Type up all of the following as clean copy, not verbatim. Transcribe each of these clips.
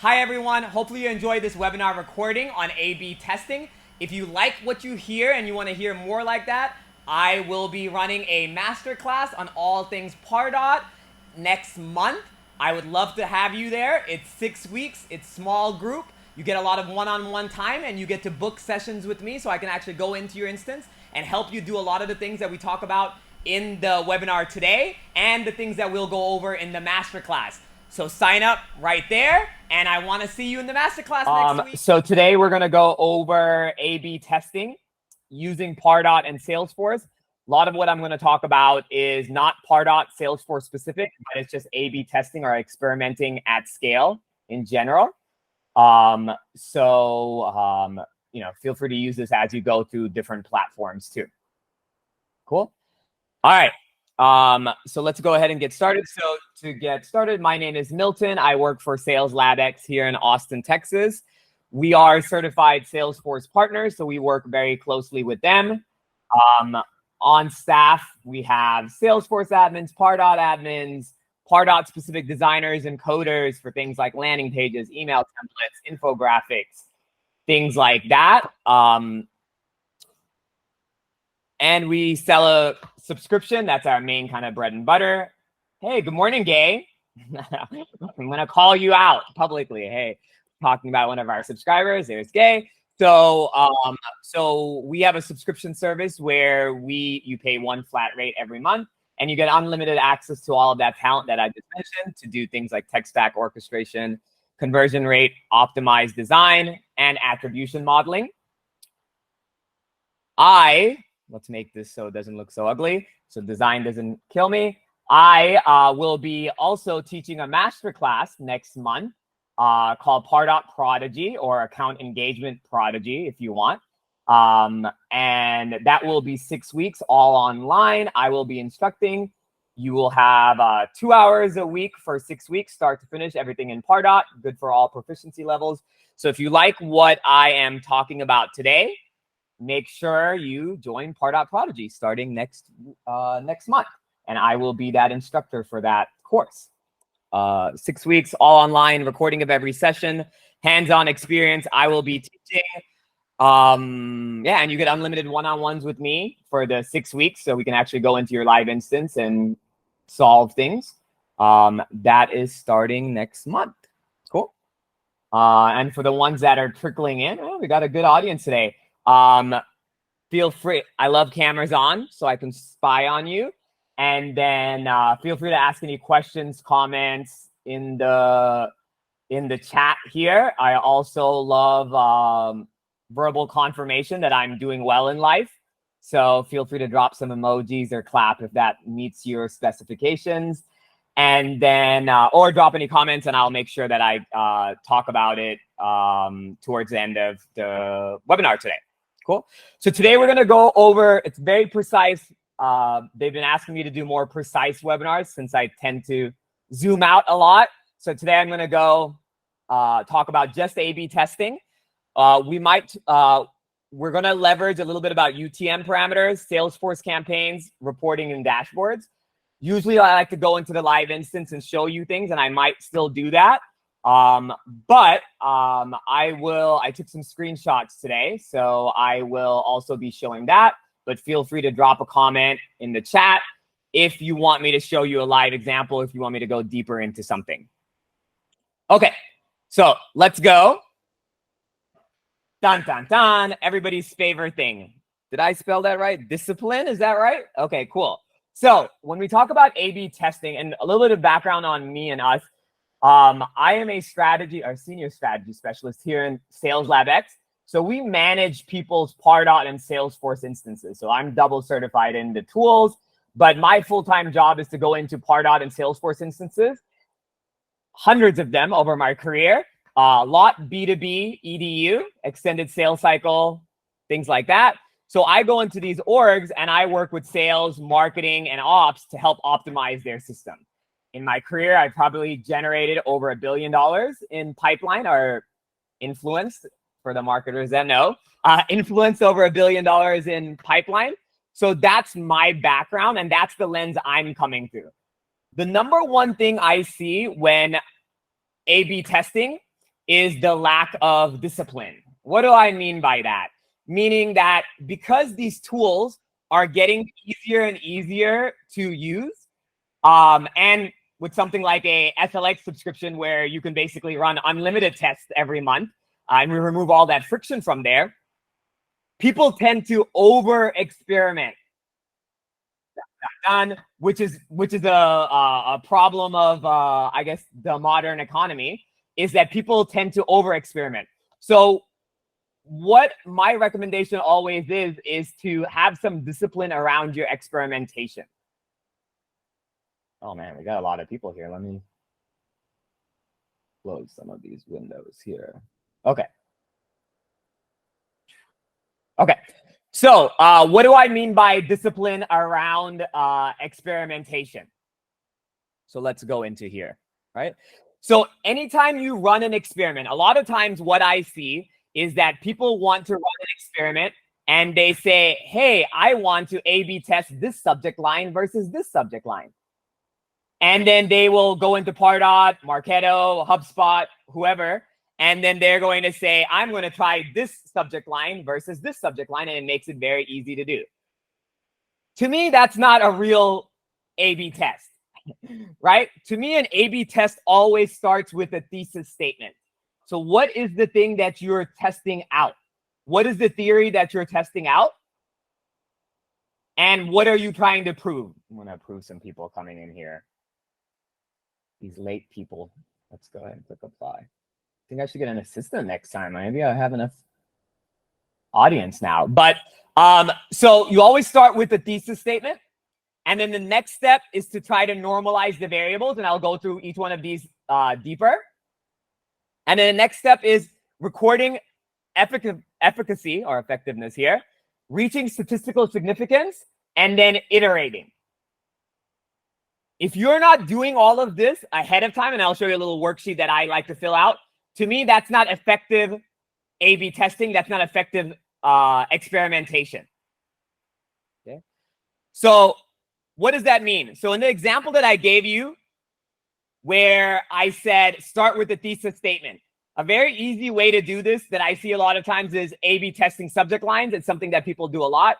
Hi everyone, hopefully you enjoyed this webinar recording on A/B testing. If you like what you hear and you want to hear more like that, I will be running a masterclass on all things Pardot next month. I would love to have you there. It's 6 weeks, it's small group. You get a lot of one-on-one time and you get to book sessions with me so I can actually go into your instance and help you do a lot of the things that we talk about in the webinar today and the things that we'll go over in the masterclass. So sign up right there, and I want to see you in the masterclass next week. So today we're going to go over A/B testing using Pardot and Salesforce. A lot of what I'm going to talk about is not Pardot Salesforce specific, but it's just A/B testing or experimenting at scale in general. You know, feel free to use this as you go through different platforms too. Cool. All right. So let's go ahead and get started. So to get started, my name is Milton. I work for SalesLabX here in Austin, Texas. We are certified Salesforce partners, so we work very closely with them. On staff, we have Salesforce admins, Pardot specific designers and coders for things like landing pages, email templates, infographics, things like that. And we sell a subscription. That's our main kind of bread and butter. Hey, good morning, Gay. I'm going to call you out publicly. Hey, talking about one of our subscribers. There's Gay. So we have a subscription service where you pay one flat rate every month, and you get unlimited access to all of that talent that I just mentioned to do things like tech stack orchestration, conversion rate, optimized design, and attribution modeling. Let's make this so it doesn't look so ugly, so design doesn't kill me. I will be also teaching a masterclass next month called Pardot Prodigy or Account Engagement Prodigy, if you want. And that will be 6 weeks, all online. I will be instructing. You will have 2 hours a week for 6 weeks, start to finish, everything in Pardot, good for all proficiency levels. So if you like what I am talking about today, make sure you join Pardot Prodigy starting next month. And I will be that instructor for that course. 6 weeks, all online, recording of every session, hands-on experience. I will be teaching. And you get unlimited one-on-ones with me for the 6 weeks. So we can actually go into your live instance and solve things. That is starting next month. Cool. And for the ones that are trickling in, we got a good audience today. Feel free. I love cameras on so I can spy on you. And then feel free to ask any questions, comments in the chat here. I also love verbal confirmation that I'm doing well in life. So feel free to drop some emojis or clap if that meets your specifications. And then, or drop any comments and I'll make sure that I talk about it towards the end of the webinar today. Cool. So today we're going to go over, it's very precise. They've been asking me to do more precise webinars since I tend to zoom out a lot. So today I'm going to go talk about just A/B testing. We're going to leverage a little bit about UTM parameters, Salesforce campaigns, reporting, and dashboards. Usually I like to go into the live instance and show you things, and I might still do that. I took some screenshots today, so I will also be showing that, but feel free to drop a comment in the chat if you want me to show you a live example, if you want me to go deeper into something. Okay, so let's go. Dun, dun, dun, everybody's favorite thing. Did I spell that right? Discipline, is that right? Okay, cool. So when we talk about A/B testing, and a little bit of background on me and us, I am a senior strategy specialist here in SalesLabX. So we manage people's Pardot and Salesforce instances. So I'm double certified in the tools, but my full-time job is to go into Pardot and Salesforce instances, hundreds of them over my career, lot B2B, EDU, extended sales cycle, things like that. So I go into these orgs and I work with sales, marketing, and ops to help optimize their system. In my career, I probably generated over $1 billion in pipeline, or influenced, for the marketers that know, influenced over $1 billion in pipeline. So that's my background, and that's the lens I'm coming through. The number one thing I see when A/B testing is the lack of discipline. What do I mean by that? Meaning that because these tools are getting easier and easier to use, and with something like a SLX subscription where you can basically run unlimited tests every month, and we remove all that friction from there, people tend to over experiment. Done, which is a problem of I guess the modern economy, is that people tend to over experiment. So what my recommendation always is to have some discipline around your experimentation. Oh man, we got a lot of people here. Let me close some of these windows here. Okay. Okay. So what do I mean by discipline around experimentation? So let's go into here, right? So anytime you run an experiment, a lot of times what I see is that people want to run an experiment and they say, hey, I want to A/B test this subject line versus this subject line. And then they will go into Pardot, Marketo, HubSpot, whoever, and then they're going to say, I'm going to try this subject line versus this subject line, and it makes it very easy to do. To me, that's not a real A/B test, right? To me, an A/B test always starts with a thesis statement. So what is the thing that you're testing out? What is the theory that you're testing out? And what are you trying to prove? I'm going to approve some people coming in here. These late people. Let's go ahead and click apply. I think I should get an assistant next time. Maybe I have enough audience now. But so you always start with the thesis statement. And then the next step is to try to normalize the variables. And I'll go through each one of these deeper. And then the next step is recording efficacy or effectiveness here, reaching statistical significance, and then iterating. If you're not doing all of this ahead of time, and I'll show you a little worksheet that I like to fill out, to me, that's not effective A/B testing. That's not effective experimentation. Okay. So what does that mean? So in the example that I gave you, where I said, start with the thesis statement, a very easy way to do this that I see a lot of times is A/B testing subject lines. It's something that people do a lot.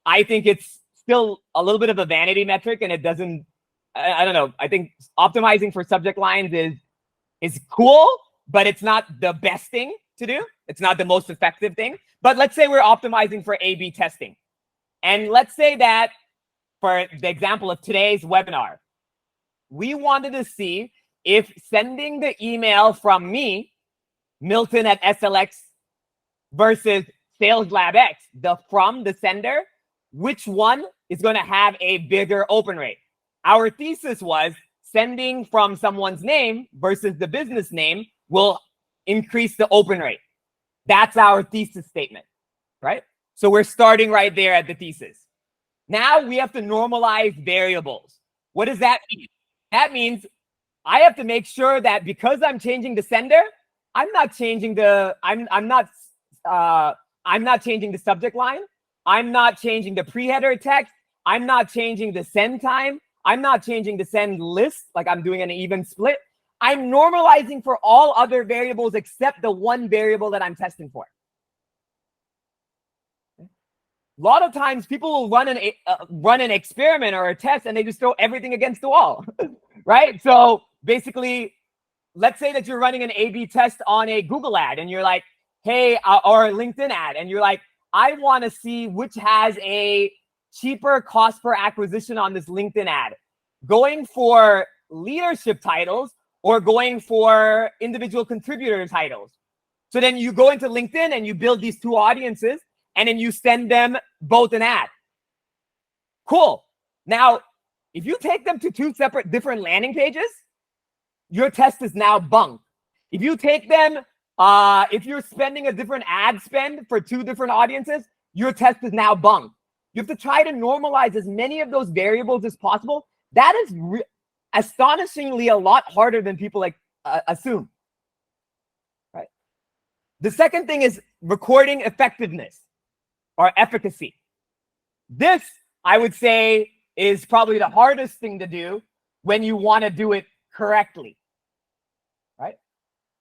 I think it's still a little bit of a vanity metric, and it doesn't, I don't know. I think optimizing for subject lines is cool, but it's not the best thing to do. It's not the most effective thing. But let's say we're optimizing for A/B testing. And let's say that for the example of today's webinar, we wanted to see if sending the email from me, Milton at SLX, versus SalesLabX, the sender, which one is going to have a bigger open rate? Our thesis was sending from someone's name versus the business name will increase the open rate. That's our thesis statement, right? So we're starting right there at the thesis. Now we have to normalize variables. What does that mean? That means I have to make sure that because I'm changing the sender, I'm not changing the changing the subject line. I'm not changing the pre-header text. I'm not changing the send time. I'm not changing the send list, like I'm doing an even split. I'm normalizing for all other variables except the one variable that I'm testing for. A lot of times people will run an experiment or a test and they just throw everything against the wall, right? So basically, let's say that you're running an A/B test on a Google ad and you're like, hey, or a LinkedIn ad, and you're like, I want to see which has a cheaper cost per acquisition on this LinkedIn ad, going for leadership titles or going for individual contributor titles. So then you go into LinkedIn and you build these two audiences and then you send them both an ad. Cool. Now, if you take them to two separate different landing pages, your test is now bunk. If you take them, if you're spending a different ad spend for two different audiences, your test is now bunk. You have to try to normalize as many of those variables as possible. That is astonishingly a lot harder than people assume. Right? The second thing is recording effectiveness or efficacy. This, I would say, is probably the hardest thing to do when you want to do it correctly. Right?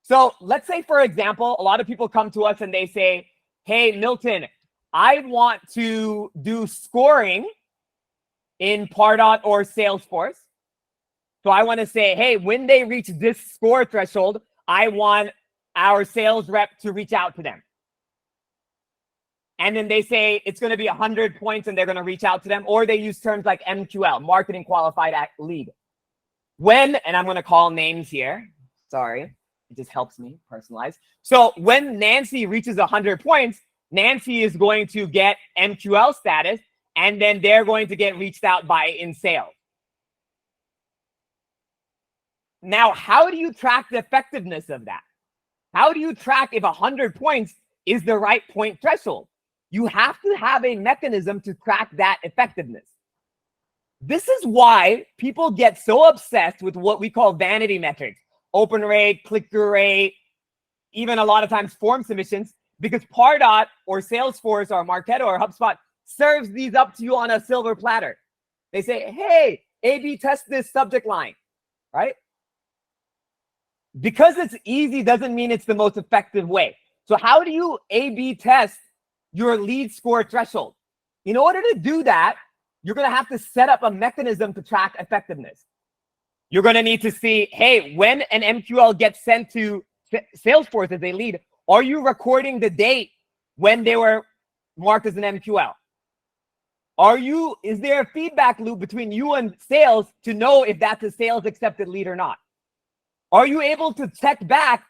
So let's say, for example, a lot of people come to us and they say, hey, Milton, I want to do scoring in Pardot or Salesforce. So I want to say, hey, when they reach this score threshold, I want our sales rep to reach out to them. And then they say it's going to be 100 points and they're going to reach out to them. Or they use terms like MQL, Marketing Qualified Lead. When, and I'm going to call names here. Sorry, it just helps me personalize. So when Nancy reaches 100 points, Nancy is going to get MQL status, and then they're going to get reached out by in sales. Now, how do you track the effectiveness of that? How do you track if 100 points is the right point threshold? You have to have a mechanism to track that effectiveness. This is why people get so obsessed with what we call vanity metrics, open rate, click-through rate, even a lot of times form submissions, because Pardot or Salesforce or Marketo or HubSpot serves these up to you on a silver platter. They say, hey, A/B test this subject line, right? Because it's easy doesn't mean it's the most effective way. So how do you A/B test your lead score threshold? In order to do that, you're going to have to set up a mechanism to track effectiveness. You're going to need to see, hey, when an MQL gets sent to Salesforce as a lead, are you recording the date when they were marked as an MQL? Is there a feedback loop between you and sales to know if that's a sales accepted lead or not? Are you able to check back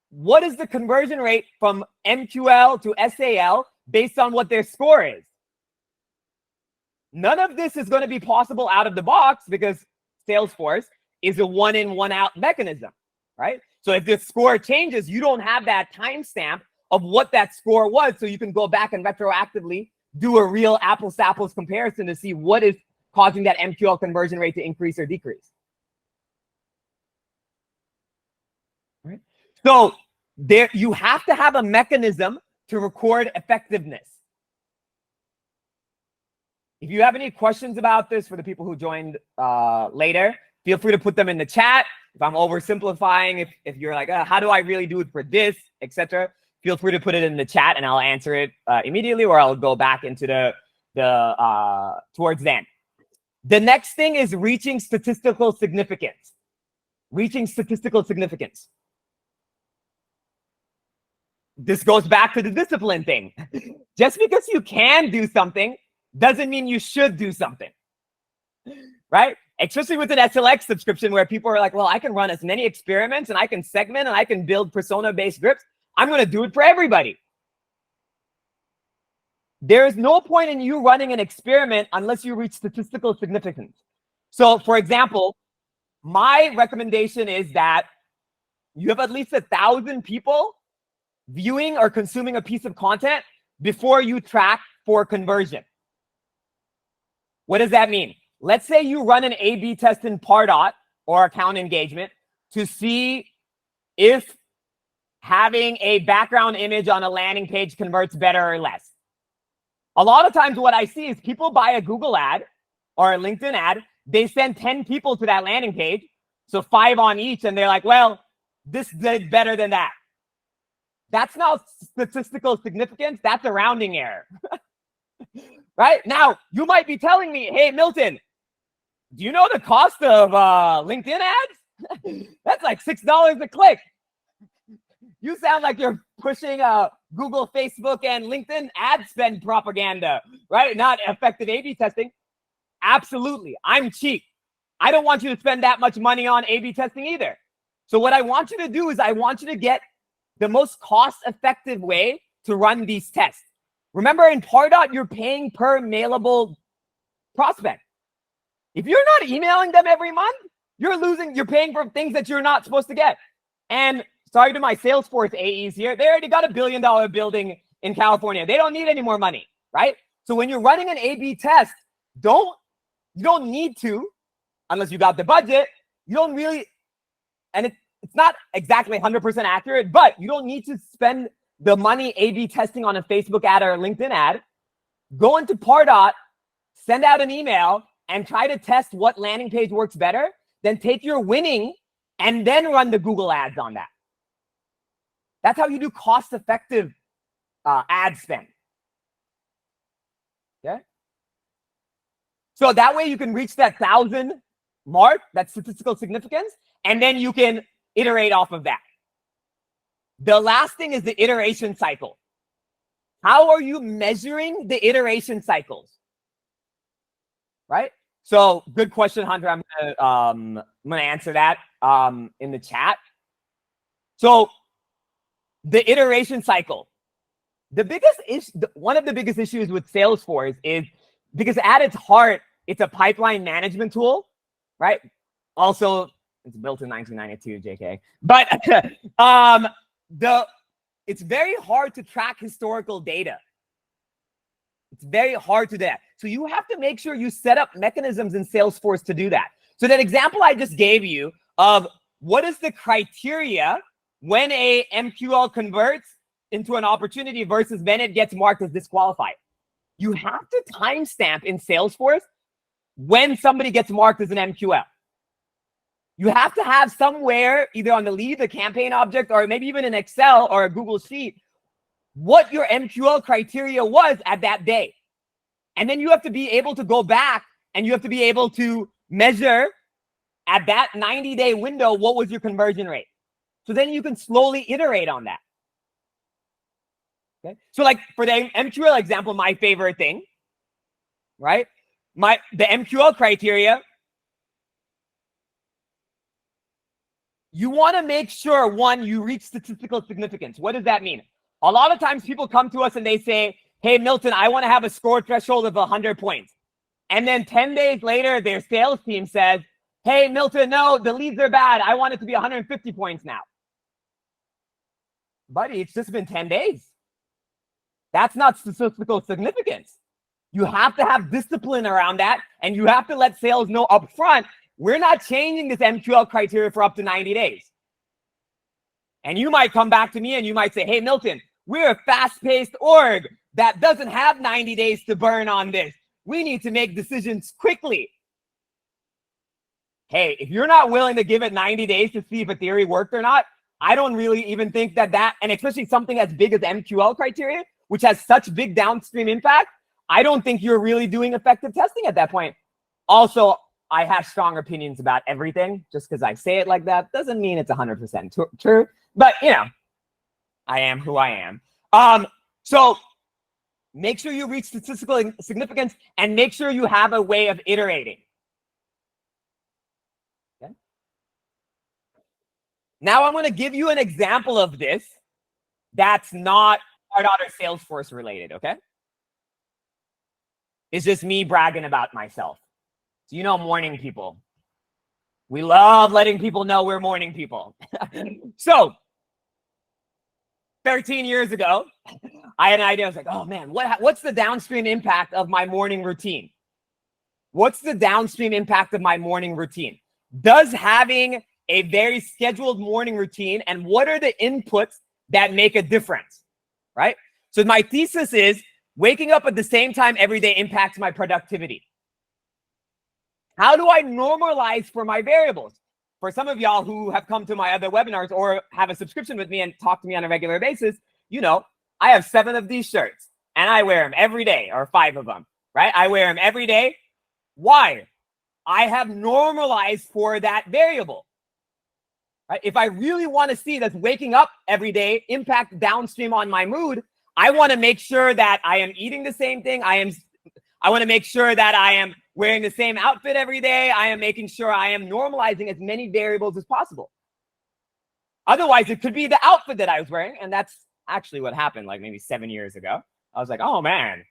what is the conversion rate from MQL to SAL based on what their score is? None of this is going to be possible out of the box because Salesforce is a one-in, one-out mechanism, right? So if the score changes, you don't have that timestamp of what that score was, so you can go back and retroactively do a real apples-to-apples comparison to see what is causing that MQL conversion rate to increase or decrease. Right? So there, you have to have a mechanism to record effectiveness. If you have any questions about this for the people who joined later, feel free to put them in the chat. If I'm oversimplifying, if you're like, how do I really do it for this, etc., feel free to put it in the chat and I'll answer it immediately, or I'll go back into the towards then. The next thing is reaching statistical significance. Reaching statistical significance. This goes back to the discipline thing. Just because you can do something doesn't mean you should do something, right? Especially with an SLX subscription where people are like, well, I can run as many experiments and I can segment and I can build persona-based scripts. I'm going to do it for everybody. There is no point in you running an experiment unless you reach statistical significance. So, for example, my recommendation is that you have at least 1,000 people viewing or consuming a piece of content before you track for conversion. What does that mean? Let's say you run an A/B test in Pardot or account engagement to see if having a background image on a landing page converts better or less. A lot of times what I see is people buy a Google ad or a LinkedIn ad. They send 10 people to that landing page, so 5 on each, and they're like, well, this did better than that. That's not statistical significance. That's a rounding error. Right? Now, you might be telling me, hey, Milton, do you know the cost of LinkedIn ads? That's like $6 a click. You sound like you're pushing Google, Facebook, and LinkedIn ad spend propaganda, right? Not effective A/B testing. Absolutely. I'm cheap. I don't want you to spend that much money on A/B testing either. So what I want you to do is I want you to get the most cost-effective way to run these tests. Remember, in Pardot, you're paying per mailable prospect. If you're not emailing them every month, you're paying for things that you're not supposed to get. And sorry to my Salesforce AEs here, they already got $1 billion building in California. They don't need any more money, right? So when you're running an A/B test, you don't need to, unless you got the budget, you don't really, and it's not exactly 100% accurate, but you don't need to spend the money A/B testing on a Facebook ad or a LinkedIn ad. Go into Pardot, send out an email, and try to test what landing page works better. Then take your winning and then run the Google ads on that. That's how you do cost-effective ad spend. Okay. So that way you can reach that 1,000 mark, that statistical significance, and then you can iterate off of that. The last thing is the iteration cycle. How are you measuring the iteration cycles? Right? So good question, Hunter. I'm gonna answer that in the chat. So the iteration cycle. The biggest issue, one of the biggest issues with Salesforce is because at its heart, it's a pipeline management tool, right? Also, it's built in 1992, JK. But it's very hard to track historical data. It's very hard to do that. So you have to make sure you set up mechanisms in Salesforce to do that. So that example I just gave you of what is the criteria when a MQL converts into an opportunity versus when it gets marked as disqualified. You have to timestamp in Salesforce when somebody gets marked as an MQL. You have to have somewhere, either on the lead, the campaign object, or maybe even in Excel or a Google Sheet, what your MQL criteria was at that day. And then you have to be able to go back and you have to be able to measure at that 90-day window, what was your conversion rate? So then you can slowly iterate on that. Okay. So like for the MQL example, my favorite thing, right? The MQL criteria, you want to make sure, one, you reach statistical significance. What does that mean? A lot of times people come to us and they say, hey, Milton, I want to have a score threshold of 100 points. And then 10 days later, their sales team says, hey, Milton, no, the leads are bad. I want it to be 150 points now. Buddy, it's just been 10 days. That's not statistical significance. You have to have discipline around that, and you have to let sales know up front, we're not changing this MQL criteria for up to 90 days. And you might come back to me and you might say, hey, Milton, we're a fast-paced org that doesn't have 90 days to burn on this. We need to make decisions quickly. Hey, if you're not willing to give it 90 days to see if a theory worked or not, I don't really even think that, and especially something as big as MQL criteria, which has such big downstream impact, I don't think you're really doing effective testing at that point. Also, I have strong opinions about everything. Just because I say it like that doesn't mean it's 100% true. But, you know, I am who I am. So make sure you reach statistical significance and make sure you have a way of iterating. Okay. Now I'm going to give you an example of this that's not Pardot or Salesforce related, okay? It's just me bragging about myself. So you know morning people. We love letting people know we're morning people. So 13 years ago, I had an idea. I was like, oh man, what's the downstream impact of my morning routine? What's the downstream impact of my morning routine? Does having a very scheduled morning routine, and what are the inputs that make a difference, right? So my thesis is waking up at the same time every day impacts my productivity. How do I normalize for my variables? For some of y'all who have come to my other webinars or have a subscription with me and talk to me on a regular basis, you know, I have 7 of these shirts and I wear them every day, or 5 of them, right? I wear them every day. Why? I have normalized for that variable, right? If I really want to see that waking up every day impact downstream on my mood, I want to make sure that I am eating the same thing. I want to make sure that I am wearing the same outfit every day. I am making sure I am normalizing as many variables as possible. Otherwise, it could be the outfit that I was wearing. And that's actually what happened like maybe 7 years ago. I was like, oh man,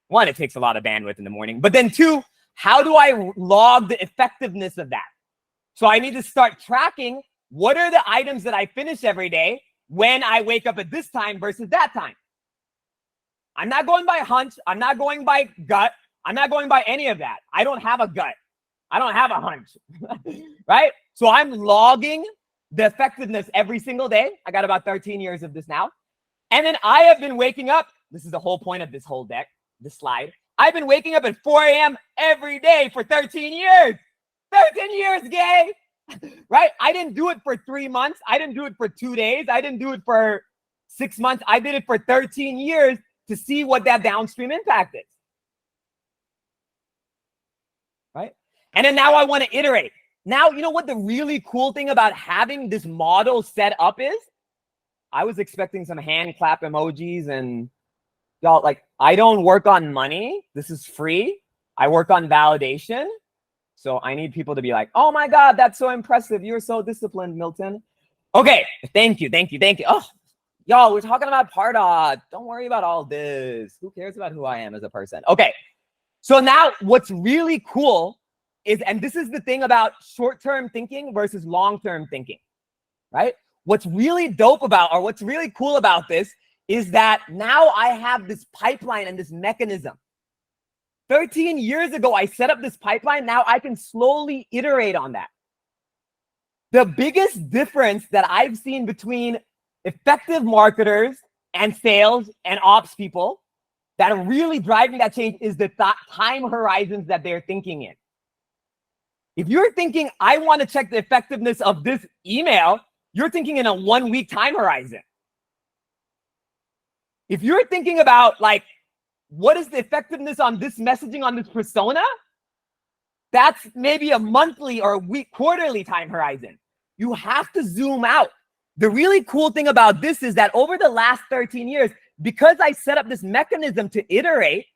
1, it takes a lot of bandwidth in the morning. But then 2, how do I log the effectiveness of that? So I need to start tracking what are the items that I finish every day when I wake up at this time versus that time. I'm not going by hunch. I'm not going by gut. I'm not going by any of that. I don't have a gut. I don't have a hunch, right? So I'm logging the effectiveness every single day. I got about 13 years of this now. And then I have been waking up. This is the whole point of this whole deck, this slide. I've been waking up at 4 a.m. every day for 13 years. 13 years, gay, right? I didn't do it for 3 months. I didn't do it for 2 days. I didn't do it for 6 months. I did it for 13 years to see what that downstream impact is. Right? And then now I want to iterate. Now, you know what the really cool thing about having this model set up is? I was expecting some hand clap emojis and y'all, like, I don't work on money. This is free. I work on validation. So I need people to be like, oh my God, that's so impressive. You're so disciplined, Milton. Okay, thank you. Oh, y'all, we're talking about Pardot. Don't worry about all this. Who cares about who I am as a person? Okay, so now what's really cool is, and this is the thing about short-term thinking versus long-term thinking, right? What's really dope about, or what's really cool about this is that now I have this pipeline and this mechanism. 13 years ago, I set up this pipeline. Now I can slowly iterate on that. The biggest difference that I've seen between effective marketers and sales and ops people that are really driving that change is the time horizons that they're thinking in. If you're thinking, I want to check the effectiveness of this email, you're thinking in a 1 week time horizon. If you're thinking about, like, what is the effectiveness on this messaging on this persona? That's maybe a monthly or a week, quarterly time horizon. You have to zoom out. The really cool thing about this is that over the last 13 years, because I set up this mechanism to iterate,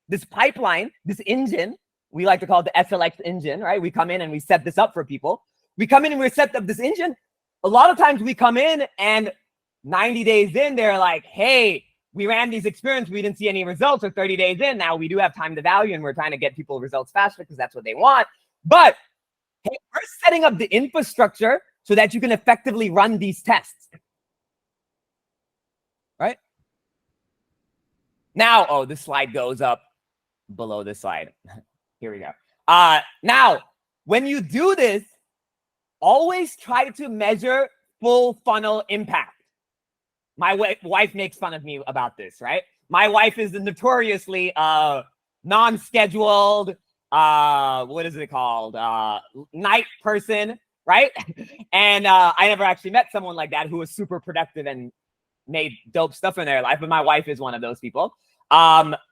this pipeline, this engine, we like to call it the SLX engine, right? We come in and we set this up for people. We come in and we set up this engine. A lot of times we come in and 90 days in, they're like, hey, we ran these experiments, we didn't see any results, or 30 days in, now we do have time to value, and we're trying to get people results faster because that's what they want. But hey, we're setting up the infrastructure so that you can effectively run these tests. Right? Now, oh, this slide goes up below this slide. Here we go. Now, when you do this, always try to measure full funnel impact. My wife makes fun of me about this, right? My wife is a notoriously non-scheduled, what is it called? Night person, right? And I never actually met someone like that who was super productive and made dope stuff in their life, but my wife is one of those people.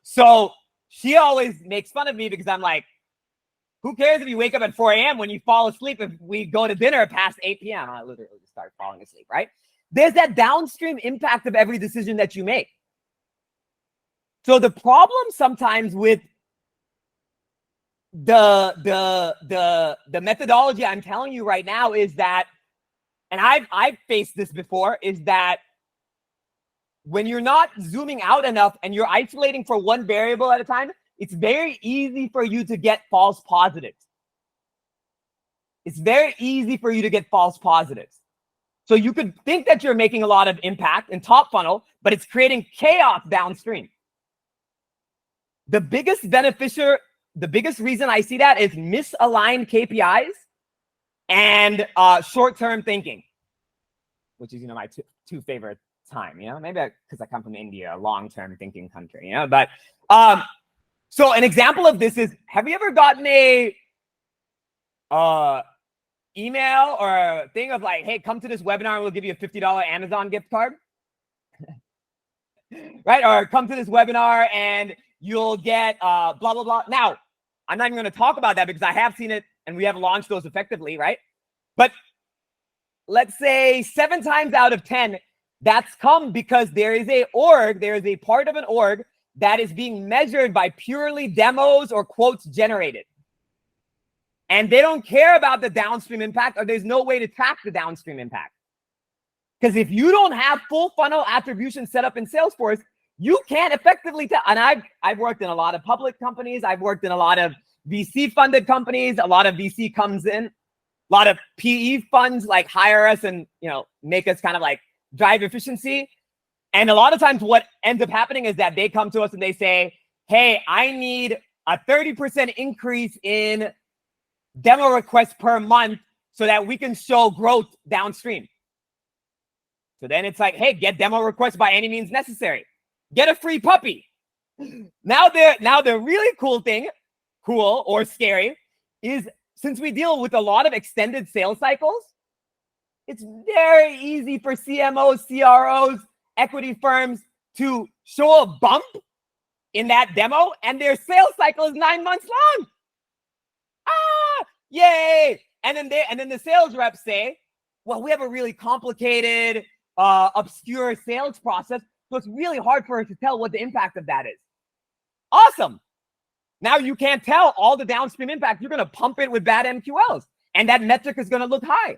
So she always makes fun of me because I'm like, who cares if you wake up at 4 a.m. when you fall asleep if we go to dinner past 8 p.m.? I literally just start falling asleep, right? There's that downstream impact of every decision that you make. So the problem sometimes with the methodology I'm telling you right now is that, and I've faced this before, is that when you're not zooming out enough and you're isolating for one variable at a time, it's very easy for you to get false positives. It's very easy for you to get false positives. So you could think that you're making a lot of impact in top funnel, but it's creating chaos downstream. The biggest reason I see that is misaligned KPIs and short-term thinking, which is, my two favorite time, maybe because I come from India, a long-term thinking country, but so an example of this is, have you ever gotten a email or a thing of like, hey, come to this webinar and we'll give you a $50 Amazon gift card? Right? Or come to this webinar and you'll get blah, blah, blah. Now, I'm not even going to talk about that because I have seen it and we have launched those effectively, right? But let's say 7 times out of 10, that's come because there is a part of an org that is being measured by purely demos or quotes generated. And they don't care about the downstream impact, or there's no way to track the downstream impact. Because if you don't have full funnel attribution set up in Salesforce, you can't effectively tell. And I've worked in a lot of public companies. I've worked in a lot of VC funded companies. A lot of VC comes in. A lot of PE funds like hire us and, make us kind of like drive efficiency. And a lot of times what ends up happening is that they come to us and they say, hey, I need a 30% increase in demo requests per month so that we can show growth downstream. So then it's like, hey, get demo requests by any means necessary. Get a free puppy. Now the really cool or scary is, since we deal with a lot of extended sales cycles, it's very easy for CMOs, CROs, equity firms to show a bump in that demo, and their sales cycle is 9 months long. Ah, yay! And then the sales reps say, well, we have a really complicated, obscure sales process, so it's really hard for us to tell what the impact of that is. Awesome. Now you can't tell all the downstream impact. You're going to pump it with bad MQLs, and that metric is going to look high.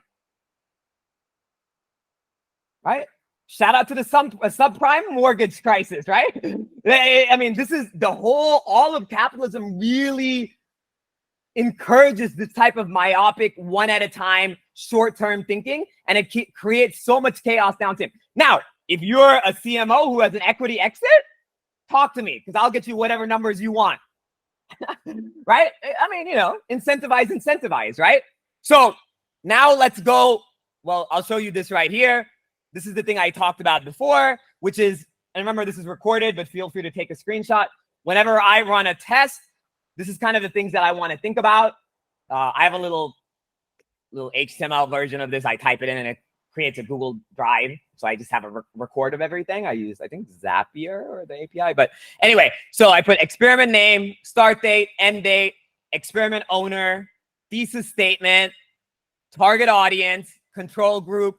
Right? Shout out to the subprime mortgage crisis, right? I mean, this is all of capitalism really encourages this type of myopic, one at a time, short-term thinking, and it creates so much chaos downstream. Now, if you're a CMO who has an equity exit, talk to me, because I'll get you whatever numbers you want. Right? I mean, incentivize, right? So now let's go. Well, I'll show you this right here. This is the thing I talked about before, which is, and remember, this is recorded, but feel free to take a screenshot. Whenever I run a test, this is kind of the things that I want to think about. I have a little HTML version of this. I type it in and it creates a Google Drive. So I just have a record of everything. I use, I think, Zapier or the API. But anyway, so I put experiment name, start date, end date, experiment owner, thesis statement, target audience, control group,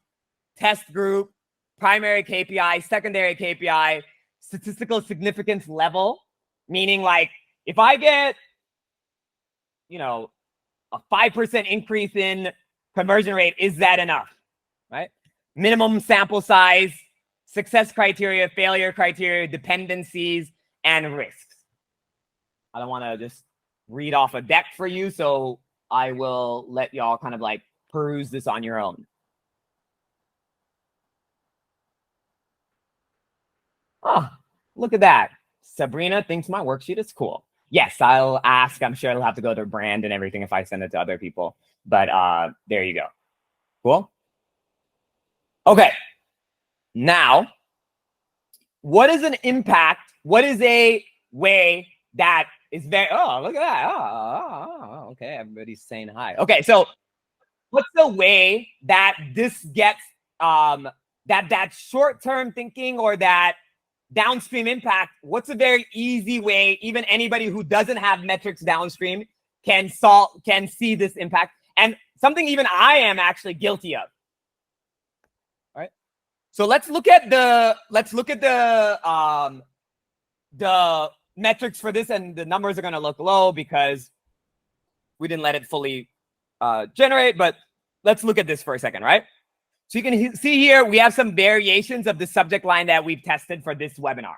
test group, primary KPI, secondary KPI, statistical significance level, meaning like if I get, a 5% increase in conversion rate, is that enough, right? Minimum sample size, success criteria, failure criteria, dependencies, and risks. I don't want to just read off a deck for you, so I will let y'all kind of like peruse this on your own. Oh, look at that. Sabrina thinks my worksheet is cool. Yes, I'll ask. I'm sure it'll have to go to brand and everything if I send it to other people. But there you go. Cool. Okay. Now, what is an impact? What is a way that is very, oh, look at that. Oh, okay. Everybody's saying hi. Okay. So what's the way that this gets, that short-term thinking or that downstream impact, what's a very easy way, even anybody who doesn't have metrics downstream can see this impact, and something even I am actually guilty of. All right. So let's look at the metrics for this, and the numbers are going to look low because we didn't let it fully generate, but let's look at this for a second, right? So you can see here, we have some variations of the subject line that we've tested for this webinar.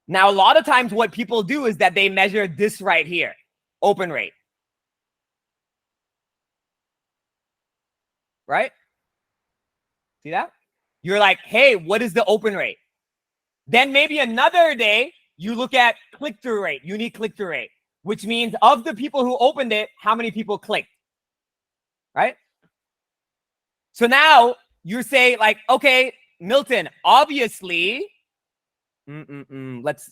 Now, a lot of times what people do is that they measure this right here, open rate. Right? See that? You're like, hey, what is the open rate? Then maybe another day, you look at click-through rate, unique click-through rate, which means of the people who opened it, how many people clicked? Right? So now you say like, okay, Milton, obviously, let's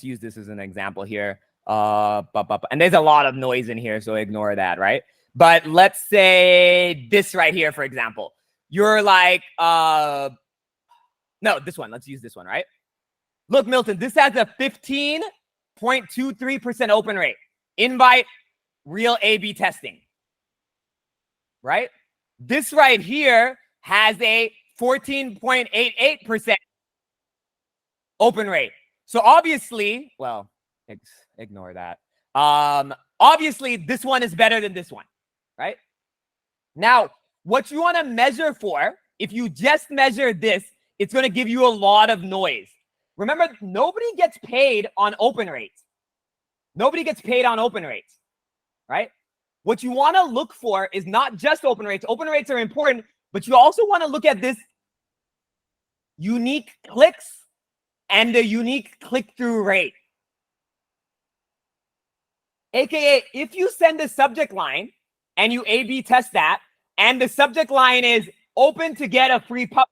use this as an example here. And there's a lot of noise in here, so ignore that, right? But let's say this right here, for example. You're like, no, this one. Let's use this one, right? Look, Milton, this has a 15.23% open rate. Invite real A/B testing, right? This right here has a 14.88% open rate. So obviously, well, ignore that. Obviously, this one is better than this one, right? Now, what you want to measure for, if you just measure this, it's going to give you a lot of noise. Remember, nobody gets paid on open rates. Nobody gets paid on open rates, right? What you want to look for is not just open rates. Open rates are important, but you also want to look at this unique clicks and the unique click-through rate. AKA, if you send a subject line and you A/B test that, and the subject line is open to get a free pub,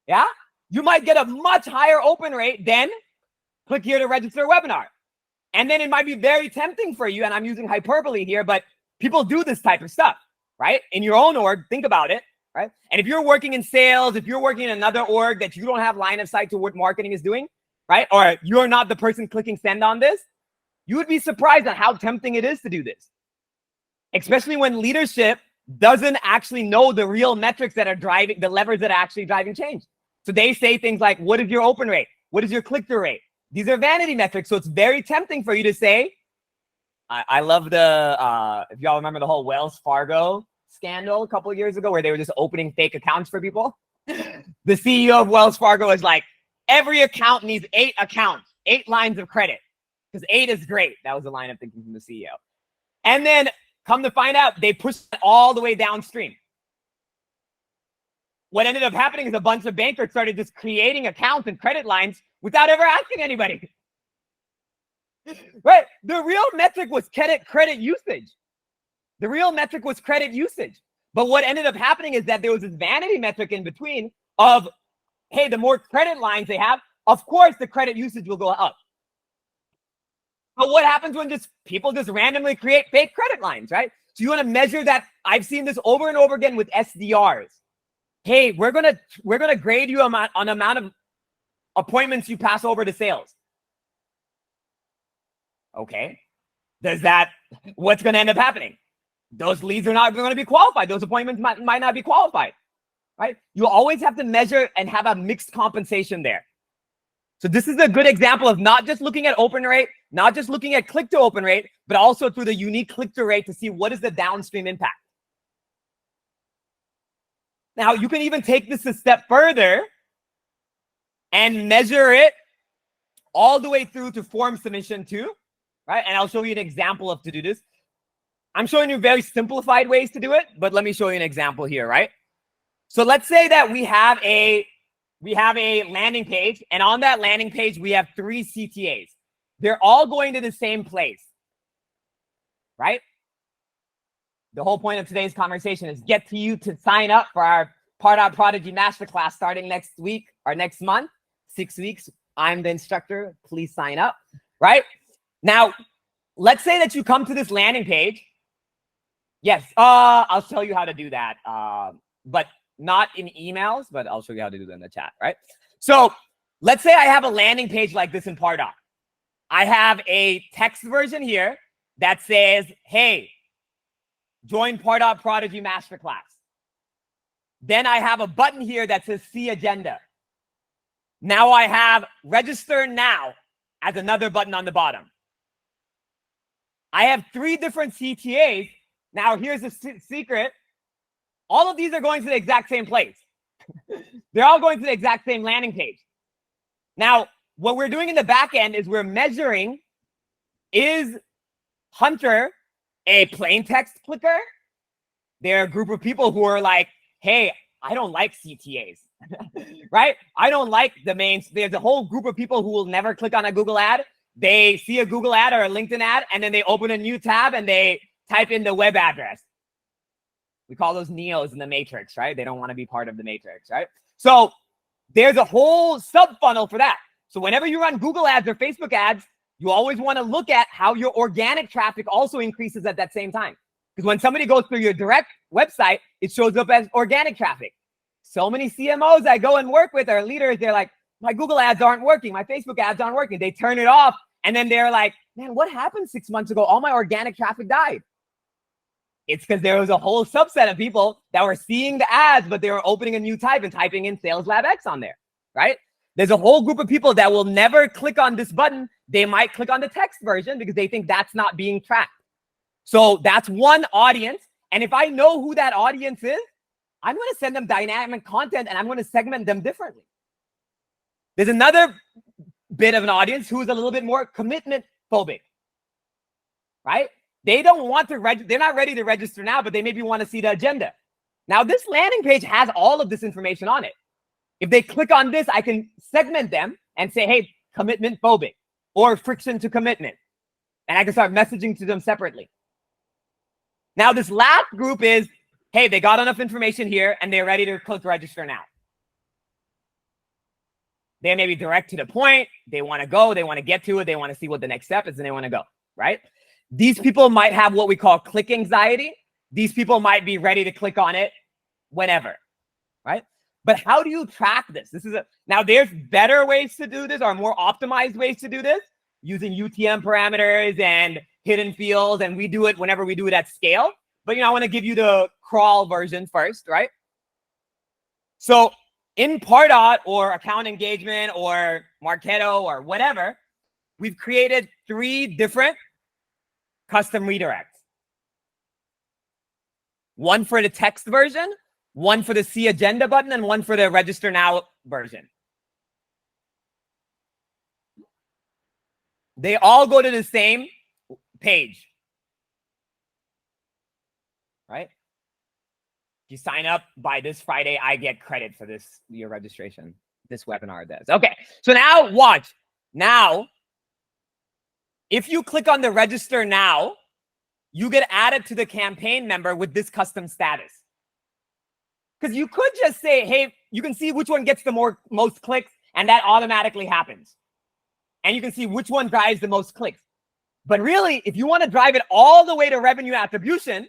yeah, you might get a much higher open rate than click here to register a webinar. And then it might be very tempting for you, and I'm using hyperbole here, but people do this type of stuff, right? In your own org, think about it. right? And if you're working in sales, if you're working in another org that you don't have line of sight to what marketing is doing, right? Or you're not the person clicking send on this, you would be surprised at how tempting it is to do this. Especially when leadership doesn't actually know the real metrics that are driving, the levers that are actually driving change. So they say things like, what is your open rate? What is your click-through rate? These are vanity metrics. So it's very tempting for you to say, I love the, if y'all remember the whole Wells Fargo scandal a couple of years ago where they were just opening fake accounts for people. The CEO of Wells Fargo is like, every account needs 8 accounts, 8 lines of credit, because 8 is great. That was the line of thinking from the CEO. And then come to find out, they pushed it all the way downstream. What ended up happening is a bunch of bankers started just creating accounts and credit lines without ever asking anybody. Right? The real metric was credit usage. The real metric was credit usage. But what ended up happening is that there was this vanity metric in between of, hey, the more credit lines they have, of course the credit usage will go up. But what happens when just people just randomly create fake credit lines, right? So you want to measure that. I've seen this over and over again with SDRs. Hey, we're gonna grade you on amount of appointments you pass over to sales. Okay. What's going to end up happening? Those leads are not going to be qualified. Those appointments might not be qualified, right? You always have to measure and have a mixed compensation there. So this is a good example of not just looking at open rate, not just looking at click to open rate, but also through the unique click to rate to see what is the downstream impact. Now you can even take this a step further and measure it all the way through to form submission too, right? And I'll show you an example of to do this. I'm showing you very simplified ways to do it, but let me show you an example here, right? So let's say that we have a landing page, and on that landing page, we have 3 CTAs. They're all going to the same place, right? The whole point of today's conversation is get to you to sign up for our Prodigy Masterclass starting next week or next month, 6 weeks. I'm the instructor. Please sign up, right? Now, let's say that you come to this landing page. Yes, I'll show you how to do that, but not in emails, but I'll show you how to do that in the chat, right? So let's say I have a landing page like this in Pardot. I have a text version here that says, hey, join Pardot Prodigy Masterclass. Then I have a button here that says see agenda. Now I have register now as another button on the bottom. I have 3 different CTAs. Now here's the secret. All of these are going to the exact same place. They're all going to the exact same landing page. Now, what we're doing in the back end is we're measuring, is Hunter a plain text clicker? They're a group of people who are like, hey, I don't like CTAs, right? I don't like the mains. There's a whole group of people who will never click on a Google ad. They see a Google ad or a LinkedIn ad, and then they open a new tab and they type in the web address. We call those Neos in the matrix, right? They don't want to be part of the matrix, right? So there's a whole sub funnel for that. So whenever you run Google ads or Facebook ads, you always want to look at how your organic traffic also increases at that same time. Because when somebody goes through your direct website, it shows up as organic traffic. So many CMOs I go and work with are leaders. They're like, my Google ads aren't working. My Facebook ads aren't working. They turn it off. And then they're like, man, what happened 6 months ago? All my organic traffic died. It's because there was a whole subset of people that were seeing the ads, but they were opening a new type and typing in SalesLabX on there, right? There's a whole group of people that will never click on this button. They might click on the text version because they think that's not being tracked. So that's one audience. And if I know who that audience is, I'm going to send them dynamic content and I'm going to segment them differently. There's another bit of an audience who's a little bit more commitment phobic, right? They don't want to they're not ready to register now, but they maybe want to see the agenda. Now, this landing page has all of this information on it. If they click on this, I can segment them and say, hey, commitment phobic or friction to commitment. And I can start messaging to them separately. Now, this last group is, hey, they got enough information here and they're ready to click register now. They may be direct to the point. They want to go. They want to get to it. They want to see what the next step is and they want to go, right? These people might have what we call click anxiety. These people might be ready to click on it whenever. right? But how do you track this? Now there's better ways to do this or more optimized ways to do this using UTM parameters and hidden fields. And we do it whenever we do it at scale. But, I want to give you the crawl version first, right? So in Pardot or account engagement or Marketo or whatever, we've created 3 different custom redirects. One for the text version, one for the see agenda button, and one for the register now version. They all go to the same page, right? If you sign up by this Friday, I get credit for your registration. This webinar does. Okay, so now watch. Now, if you click on the register now, you get added to the campaign member with this custom status. Because you could just say, hey, you can see which one gets the most clicks, and that automatically happens. And you can see which one drives the most clicks. But really, if you want to drive it all the way to revenue attribution,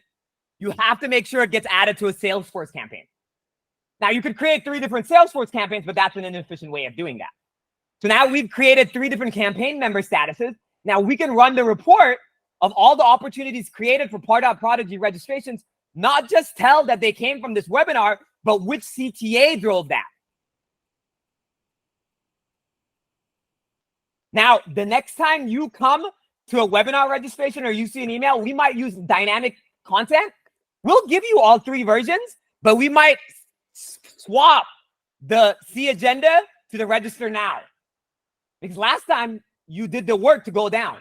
you have to make sure it gets added to a Salesforce campaign. Now, you could create 3 different Salesforce campaigns, but that's an inefficient way of doing that. So now we've created 3 different campaign member statuses. Now we can run the report of all the opportunities created for Pardot Prodigy registrations, not just tell that they came from this webinar, but which CTA drove that. Now, the next time you come to a webinar registration or you see an email, we might use dynamic content. We'll give you all 3 versions, but we might swap the see agenda to the register now. Because last time you did the work to go down.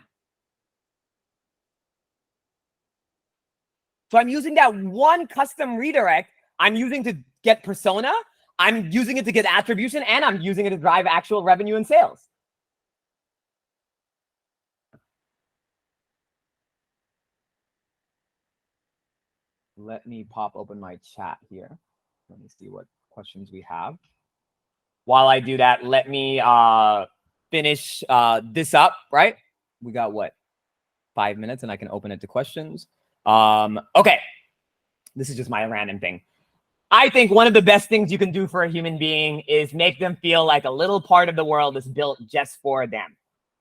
So I'm using that one custom redirect. I'm using to get persona. I'm using it to get attribution, and I'm using it to drive actual revenue and sales. Let me pop open my chat here. Let me see what questions we have. While I do that, let me finish this up, right? We got what? 5 minutes, and I can open it to questions. Okay. This is just my random thing. I think one of the best things you can do for a human being is make them feel like a little part of the world is built just for them,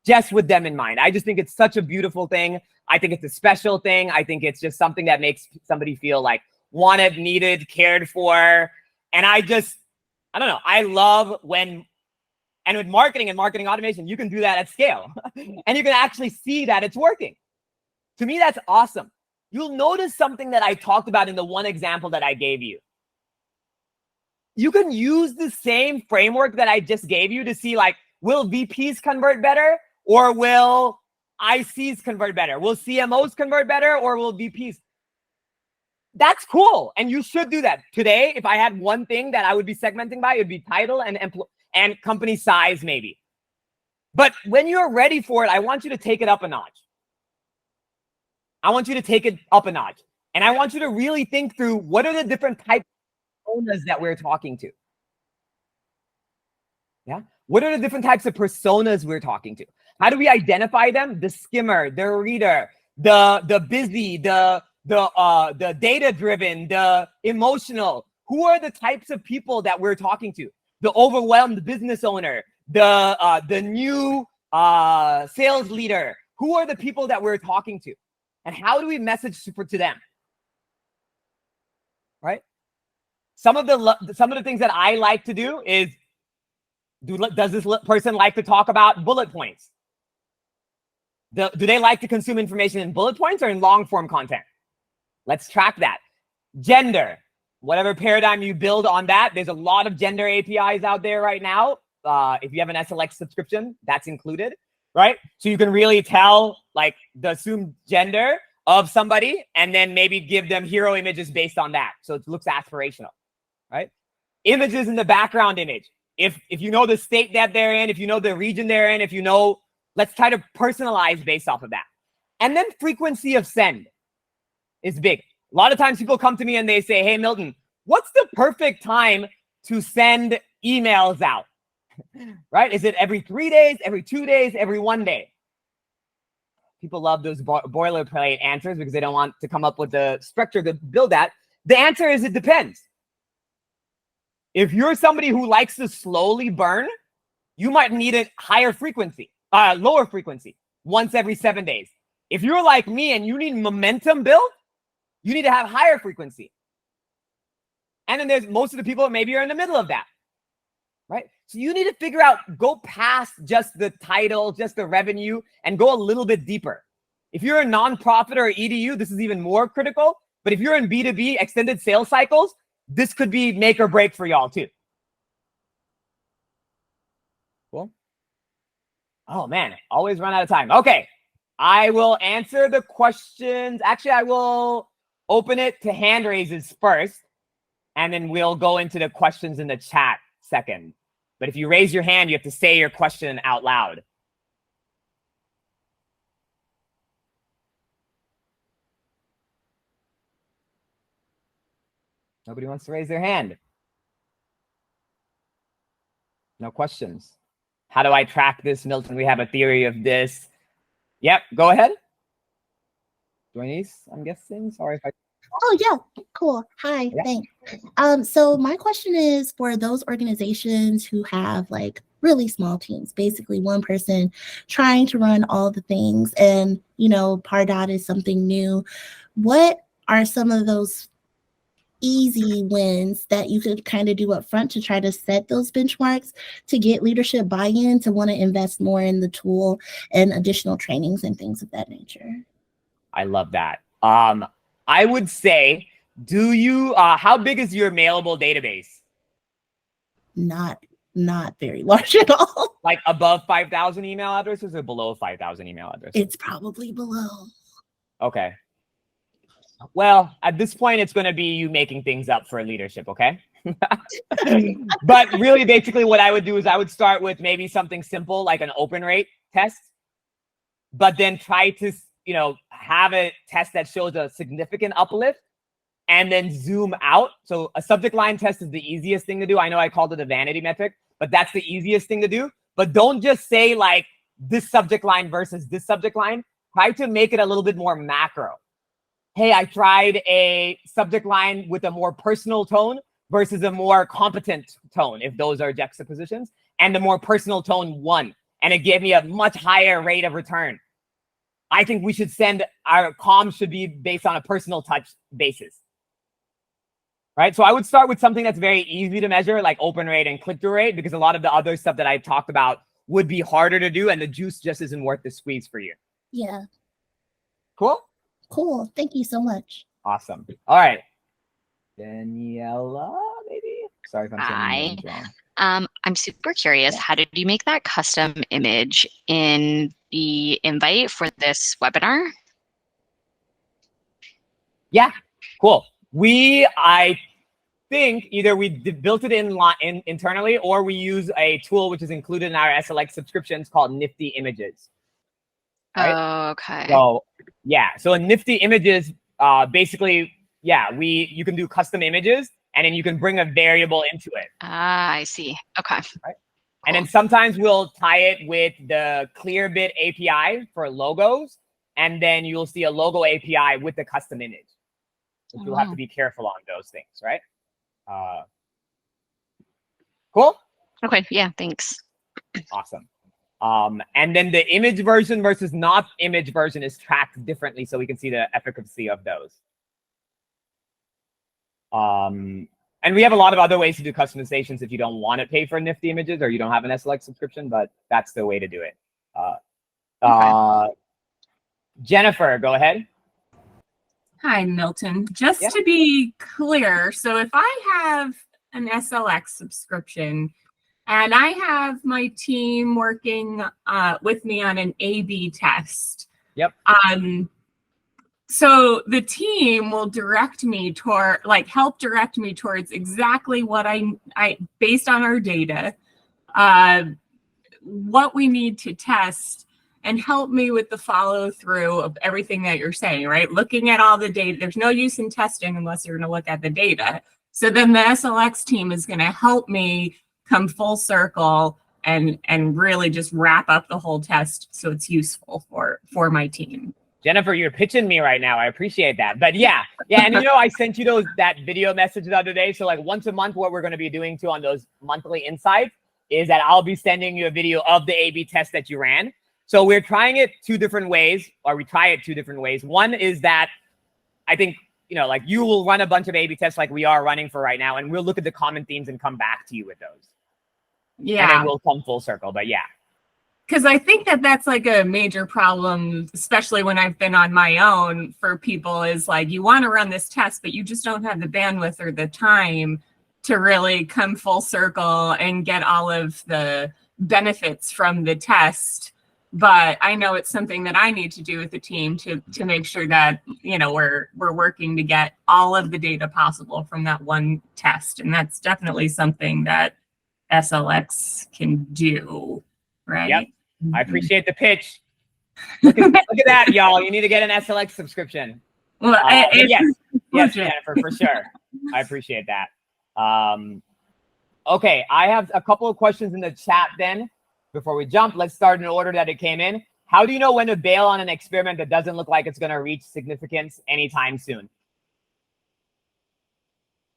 just with them in mind. I just think it's such a beautiful thing. I think it's a special thing. I think it's just something that makes somebody feel like wanted, needed, cared for. And I don't know. I love when, and with marketing and marketing automation, you can do that at scale and you can actually see that it's working. To me, that's awesome. You'll notice something that I talked about in the one example that I gave you. You can use the same framework that I just gave you to see, like, will VPs convert better or will ICs convert better? Will CMOs convert better or will VPs? That's cool. And you should do that. Today, if I had one thing that I would be segmenting by, it would be title and company size, maybe. But when you're ready for it, I want you to take it up a notch. I want you to take it up a notch. And I want you to really think through what are the different types of personas that we're talking to. Yeah. What are the different types of personas we're talking to? How do we identify them? The skimmer, the reader, the busy, the data-driven, the emotional. Who are the types of people that we're talking to? The overwhelmed business owner, the new sales leader. Who are the people that we're talking to? And how do we message to them? Right? Some of the things that I like to do is, does this person like to talk about bullet points? Do they like to consume information in bullet points or in long form content? Let's track that. Gender, whatever paradigm you build on that, there's a lot of gender APIs out there right now. If you have an SLX subscription, that's included, right? So you can really tell like the assumed gender of somebody and then maybe give them hero images based on that. So it looks aspirational, right? Images in the background image. If you know the state that they're in, if you know the region they're in, if you know, let's try to personalize based off of that. And then frequency of send is big. A lot of times people come to me and they say, hey, Milton, what's the perfect time to send emails out? Right? Is it every 3 days, every 2 days, every 1 day? People love those boilerplate answers because they don't want to come up with the structure to build that. The answer is it depends. If you're somebody who likes to slowly burn, you might need a higher frequency, lower frequency, once every 7 days. If you're like me and you need momentum build, you need to have higher frequency. And then there's most of the people maybe are in the middle of that, right? So you need to figure out, go past just the title, just the revenue, and go a little bit deeper. If you're a nonprofit or EDU, this is even more critical. But if you're in B2B, extended sales cycles, this could be make or break for y'all too. Cool. Oh man, always run out of time. Okay, I will answer the questions. Actually, I will open it to hand raises first, and then we'll go into the questions in the chat second. But if you raise your hand, you have to say your question out loud. Nobody wants to raise their hand. No questions. How do I track this, Milton? We have a theory of this. Yep, go ahead. Joynice, I'm guessing. Sorry if I... Oh, yeah, cool. Hi, yeah. Thanks. So my question is for those organizations who have like really small teams, basically one person trying to run all the things, and, you know, Pardot is something new. What are some of those easy wins that you could kind of do up front to try to set those benchmarks to get leadership buy-in to want to invest more in the tool and additional trainings and things of that nature? I love that. I would say, do you, how big is your mailable database? Not very large at all. Like above 5,000 email addresses or below 5,000 email addresses? It's probably below. Okay. Well, at this point, it's going to be you making things up for leadership, okay? But really, basically, what I would do is I would start with maybe something simple like an open rate test, but then try to, you know, have a test that shows a significant uplift and then zoom out. So a subject line test is the easiest thing to do. I know I called it a vanity metric, but that's the easiest thing to do. But don't just say like this subject line versus this subject line. Try to make it a little bit more macro. Hey, I tried a subject line with a more personal tone versus a more competent tone, if those are juxtapositions, and the more personal tone won. And it gave me a much higher rate of return. I think we should send our comms should be based on a personal touch basis. Right? So I would start with something that's very easy to measure, like open rate and click-through rate, because a lot of the other stuff that I've talked about would be harder to do, and the juice just isn't worth the squeeze for you. Yeah. Cool? Cool. Thank you so much. Awesome. All right. Daniela, maybe? Sorry if I'm saying names wrong. I'm super curious. How did you make that custom image in the invite for this webinar? Yeah, cool. I think either we built it internally, or we use a tool which is included in our SLX subscriptions called Nifty Images. Right? Oh, okay. So yeah, so in Nifty Images, basically, yeah, you can do custom images, and then you can bring a variable into it. Ah, I see. Okay. Right? Cool. And then sometimes we'll tie it with the Clearbit API for logos, and then you'll see a logo API with the custom image. But you'll have to be careful on those things, right? Cool? Okay, yeah, thanks. Awesome. And then the image version versus not image version is tracked differently, so we can see the efficacy of those. And we have a lot of other ways to do customizations if you don't want to pay for Nifty Images or you don't have an SLX subscription, but that's the way to do it. Okay. Jennifer, go ahead. Hi, Milton. Just to be clear, so if I have an SLX subscription and I have my team working with me on an A/B test. Yep. So the team will direct me toward, help direct me towards exactly what I based on our data, what we need to test, and help me with the follow through of everything that you're saying, right? Looking at all the data. There's no use in testing unless you're going to look at the data. So then the SLX team is going to help me come full circle and really just wrap up the whole test so it's useful for my team. Jennifer, you're pitching me right now. I appreciate that. But yeah. And you know, I sent you that video message the other day. So like once a month, what we're going to be doing too on those monthly insights is that I'll be sending you a video of the A/B test that you ran. So we're trying it two different ways, or we try it two different ways. One is that I think, you know, like you will run a bunch of A/B tests like we are running for right now, and we'll look at the common themes and come back to you with those. Yeah. And then we'll come full circle. But yeah. Because I think that that's like a major problem, especially when I've been on my own for people, is like you want to run this test, but you just don't have the bandwidth or the time to really come full circle and get all of the benefits from the test. But I know it's something that I need to do with the team to make sure that, you know, we're working to get all of the data possible from that one test. And that's definitely something that SLX can do, right? Yep. I appreciate the pitch. Look at that, y'all. You need to get an SLX subscription. Well, yes, Jennifer, for sure. I appreciate that. Okay, I have a couple of questions in the chat then. Before we jump, let's start in order that it came in. How do you know when to bail on an experiment that doesn't look like it's going to reach significance anytime soon?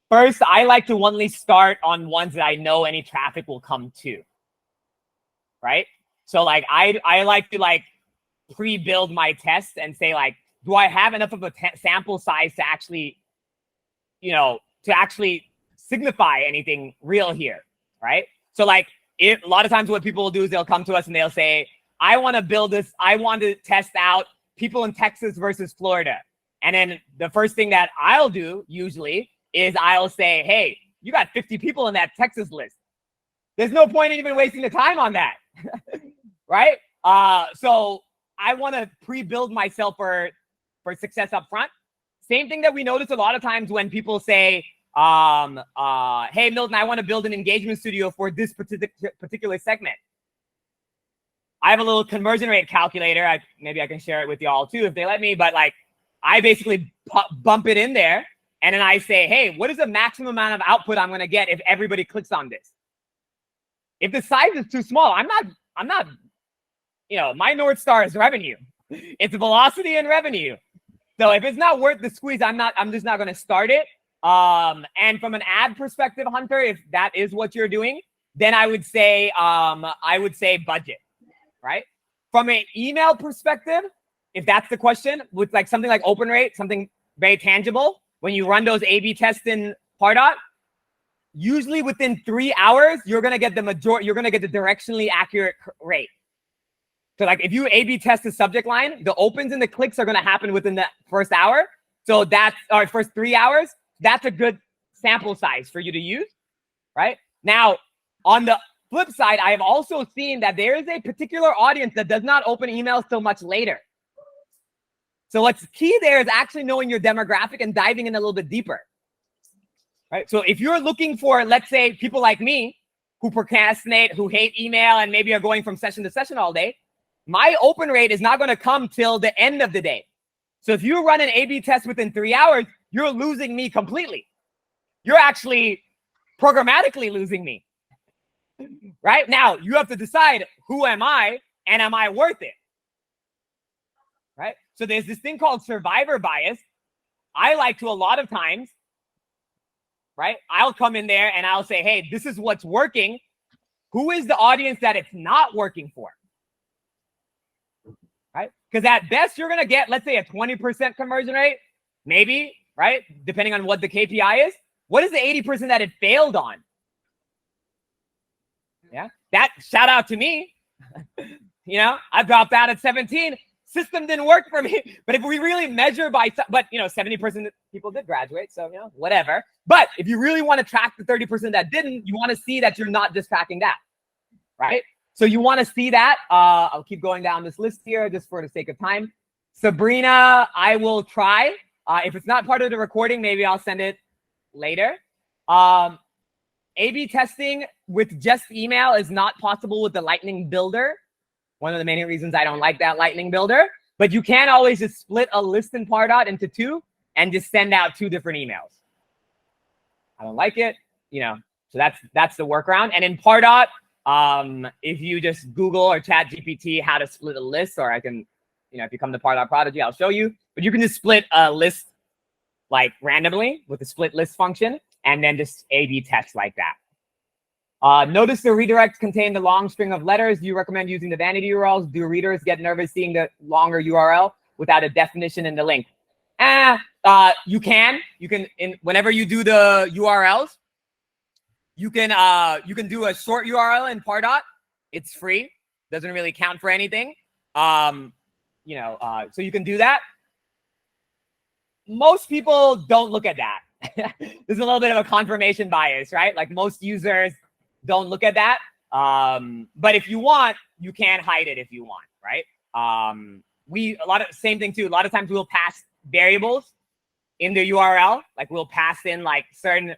First, I like to only start on ones that I know any traffic will come to, right? So like I like to like pre-build my test and say like, do I have enough of a sample size to actually, you know, to actually signify anything real here, right? So like a lot of times what people will do is they'll come to us and they'll say, I want to build this, I want to test out people in Texas versus Florida. And then the first thing that I'll do usually is I'll say, hey, you got 50 people in that Texas list. There's no point in even wasting the time on that. Right? So I want to pre-build myself for success up front. Same thing that we notice a lot of times when people say, hey, Milton, I want to build an engagement studio for this particular segment. I have a little conversion rate calculator. Maybe I can share it with y'all too if they let me. But like, I basically bump it in there. And then I say, hey, what is the maximum amount of output I'm going to get if everybody clicks on this? If the size is too small, I'm not, you know, my North Star is revenue. It's velocity and revenue. So if it's not worth the squeeze, I'm just not going to start it. And from an ad perspective, Hunter, if that is what you're doing, then I would say budget, right? From an email perspective, if that's the question, with like something like open rate, something very tangible, when you run those A/B tests in Pardot, usually within 3 hours, you're gonna get the directionally accurate rate. So like if you A/B test the subject line, the opens and the clicks are gonna happen within the first hour. So that's our first 3 hours. That's a good sample size for you to use, right? Now, on the flip side, I have also seen that there is a particular audience that does not open emails till much later. So what's key there is actually knowing your demographic and diving in a little bit deeper, right? So if you're looking for, let's say, people like me who procrastinate, who hate email, and maybe are going from session to session all day, my open rate is not going to come till the end of the day. So if you run an A/B test within 3 hours, you're losing me completely. You're actually programmatically losing me. Right? Now, you have to decide, who am I and am I worth it? Right? So there's this thing called survivor bias. I like to, a lot of times, right? I'll come in there and I'll say, hey, this is what's working. Who is the audience that it's not working for? Right? Because at best, you're going to get, let's say, a 20% conversion rate, maybe, right? Depending on what the KPI is. What is the 80% that it failed on? Yeah, that shout out to me. You know, I dropped out at 17. System didn't work for me. But if we really measure by, but you know, 70% of people did graduate. So, you know, whatever. But if you really want to track the 30% that didn't, you want to see that you're not just tracking that. Right? So you want to see that. I'll keep going down this list here just for the sake of time. Sabrina, I will try. If it's not part of the recording, maybe I'll send it later. A/B testing with just email is not possible with the Lightning Builder. One of the many reasons I don't like that Lightning Builder. But you can always just split a list in Pardot into two and just send out 2 different emails. I don't like it, you know. So that's the workaround. And in Pardot, if you just Google or chat GPT how to split a list, or I can if you come to Pardot Prodigy, I'll show you. But you can just split a list like randomly with the split list function, and then just A/B test like that. Notice the redirects contain the long string of letters. Do you recommend using the vanity URLs? Do readers get nervous seeing the longer URL without a definition in the link? You can whenever you do the URLs, you can do a short URL in Pardot. It's free, doesn't really count for anything. So you can do that. Most people don't look at that. There's a little bit of a confirmation bias, right? Like most users don't look at that. But if you want, you can hide it if you want, right? Same thing too. A lot of times we'll pass variables in the URL. Like we'll pass in like certain,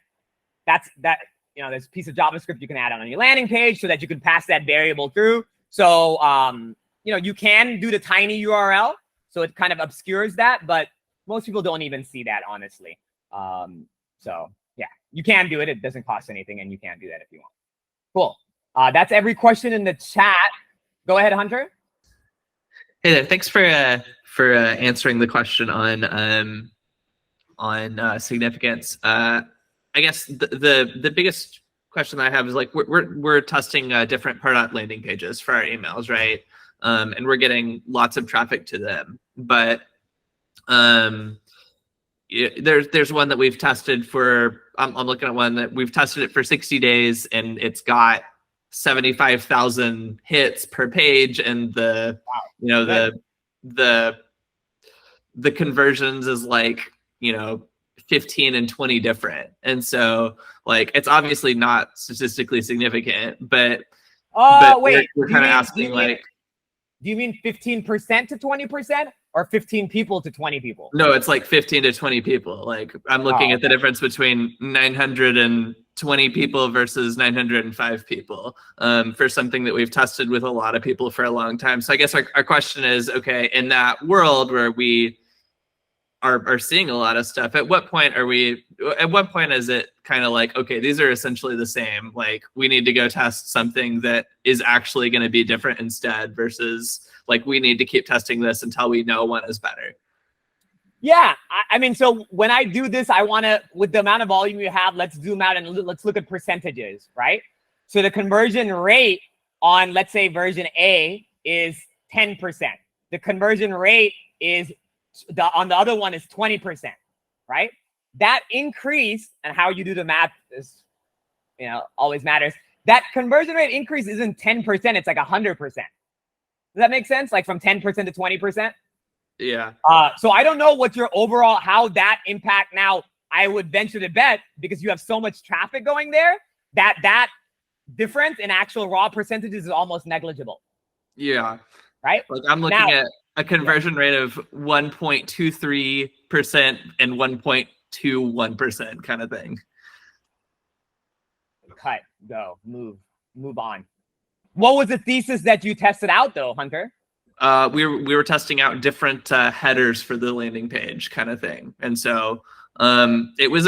there's a piece of JavaScript you can add on your landing page so that you can pass that variable through. So, you can do the tiny URL. So it kind of obscures that, but most people don't even see that, honestly. So yeah, you can do it. It doesn't cost anything, and you can do that if you want. Cool. That's every question in the chat. Go ahead, Hunter. Hey there. Thanks for answering the question on significance. I guess the biggest question I have is like we're testing different Pardot landing pages for our emails, right? And we're getting lots of traffic to them, but there's one that we've tested for. I'm looking at one that we've tested it for 60 days, and it's got 75,000 hits per page, and the conversions is like 15 and 20 different, and so like it's obviously not statistically significant, but wait, we're kind of asking do you mean 15% to 20% or 15 people to 20 people? No, it's like 15 to 20 people. Like I'm looking at the difference between 920 people versus 905 people for something that we've tested with a lot of people for a long time. So I guess our question is, okay, in that world where we are seeing a lot of stuff, at what point is it kind of like, okay, these are essentially the same, like we need to go test something that is actually going to be different instead, versus like we need to keep testing this until we know one is better? Yeah, I mean, so when I do this, I want to, with the amount of volume you have, let's zoom out and let's look at percentages, right? So the conversion rate on, let's say, version A is 10%. The conversion rate is on the other one is 20%, right? That increase, and how you do the math is, always matters. That conversion rate increase isn't 10%, it's like 100%. Does that make sense? Like from 10% to 20%? Yeah. So I don't know what your overall, how that impact. Now, I would venture to bet, because you have so much traffic going there, that difference in actual raw percentages is almost negligible. Yeah. Right? Like I'm looking at a conversion rate of 1.23% and 1.21% kind of thing. Cut, go, move on. What was the thesis that you tested out though, Hunter? We were testing out different headers for the landing page kind of thing. And so it was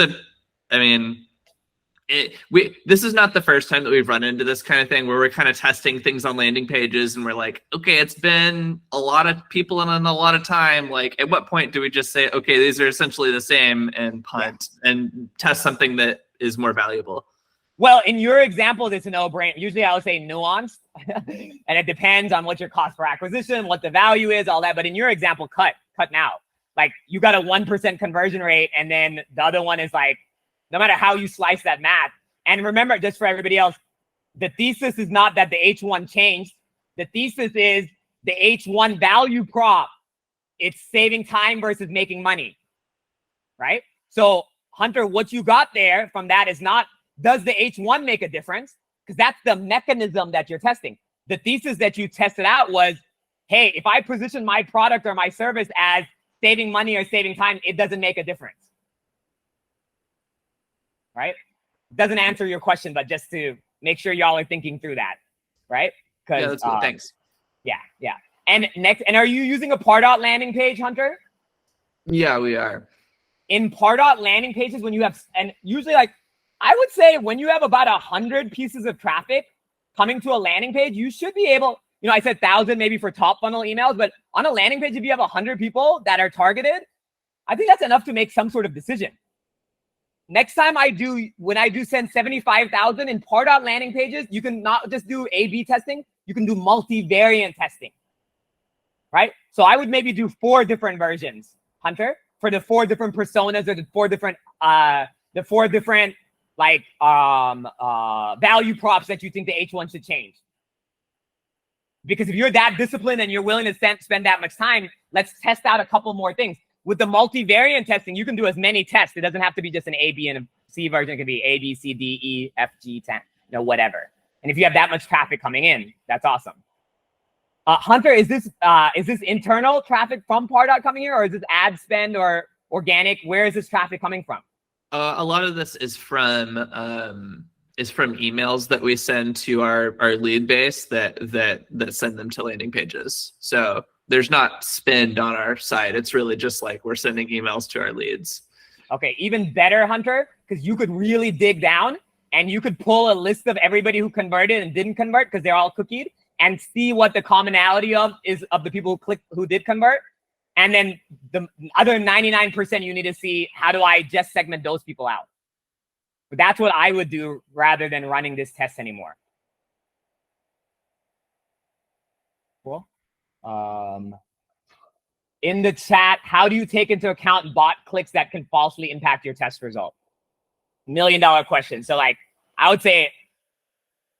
this is not the first time that we've run into this kind of thing where we're kind of testing things on landing pages and we're like, okay, it's been a lot of people and a lot of time. Like, at what point do we just say, okay, these are essentially the same, and punt and test something that is more valuable? Well, in your example, it's a no-brainer. Usually I would say nuanced, and it depends on what your cost per acquisition, what the value is, all that. But in your example, cut now. Like, you got a 1% conversion rate, and then the other one is like, no matter how you slice that math. And remember, just for everybody else, the thesis is not that the H1 changed. The thesis is the H1 value prop. It's saving time versus making money, right? So, Hunter, what you got there from that is not, does the H1 make a difference? Because that's the mechanism that you're testing. The thesis that you tested out was, hey, if I position my product or my service as saving money or saving time, it doesn't make a difference. Right? Doesn't answer your question, but just to make sure y'all are thinking through that, right? Yeah, that's good. Thanks. Yeah. And are you using a Pardot landing page, Hunter? Yeah, we are. In Pardot landing pages, when you have, and usually like, I would say when you have about 100 pieces of traffic coming to a landing page, you should be able, you know, I said 1,000 maybe for top funnel emails, but on a landing page, if you have 100 people that are targeted, I think that's enough to make some sort of decision. Next time when I do send 75,000 in Pardot landing pages, you can not just do A/B testing, you can do multivariant testing, right? So I would maybe do 4 different versions, Hunter, for the 4 different personas or the 4 different like value props that you think the H1 should change. Because if you're that disciplined and you're willing to spend that much time, let's test out a couple more things. With the multivariant testing, you can do as many tests. It doesn't have to be just an A, B, and a C version. It could be A, B, C, D, E, F, G, 10, you know, whatever. And if you have that much traffic coming in, that's awesome. Hunter, is this internal traffic from Pardot coming here, or is this ad spend or organic? Where is this traffic coming from? A lot of this is from emails that we send to our lead base that send them to landing pages. So there's not spend on our side. It's really just like we're sending emails to our leads. Okay, even better, Hunter, because you could really dig down and you could pull a list of everybody who converted and didn't convert because they're all cookied, and see what the commonality of the people who did convert. And then the other 99%, you need to see, how do I just segment those people out? But that's what I would do rather than running this test anymore. Cool. In the chat, how do you take into account bot clicks that can falsely impact your test result? $1 million question. So like, I would say